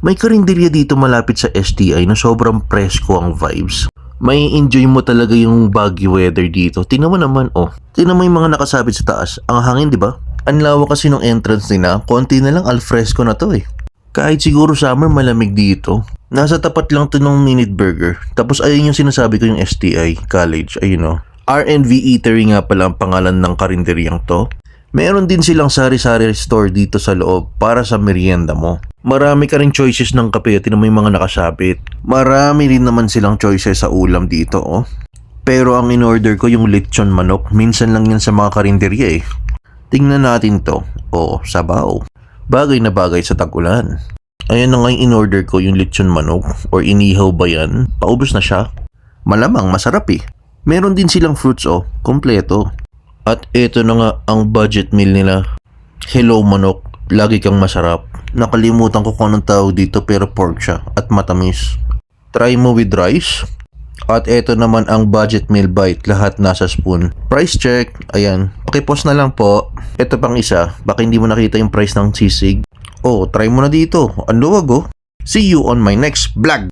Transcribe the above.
May karinderya dito malapit sa STI na sobrang presko ang vibes. May enjoy mo talaga yung baggy weather dito. Tingnan mo naman, oh. Tingnan mo yung mga nakasabit sa taas. Ang hangin, di ba? Ang lawak kasi ng entrance nila. Konti na lang alfresco na to eh. Kahit siguro summer malamig dito. Nasa tapat lang to ng Minute Burger. Tapos ayun yung sinasabi ko yung STI College. Ayun oh. R&V Eatery nga pala ang pangalan ng karinderyang to. Meron din silang sari-sari store dito sa loob para sa merienda mo. Marami ka rin choices ng kape at mo yung mga nakasabit. Marami rin naman silang choices sa ulam dito oh. Pero ang in-order ko yung lechon manok. Minsan lang yan sa mga karinderya eh. Tingnan natin to. Oh, sabaw. Bagay na bagay sa tag-ulan. Ayan na nga yung in-order ko yung lechon manok. Or inihaw ba yan? Paubos na siya. Malamang masarap eh. Meron din silang fruits oh. Kompleto. At ito na nga ang budget meal nila. Hello manok, lagi kang masarap. Nakalimutan ko kung anong tawag dito pero pork siya at matamis. Try mo with rice. At ito naman ang budget meal bite, lahat nasa spoon. Price check, ayan. Pakipost na lang po. Ito pang isa, baka hindi mo nakita yung price ng sisig. Oh, try mo na dito. Ang luwag oh. See you on my next vlog.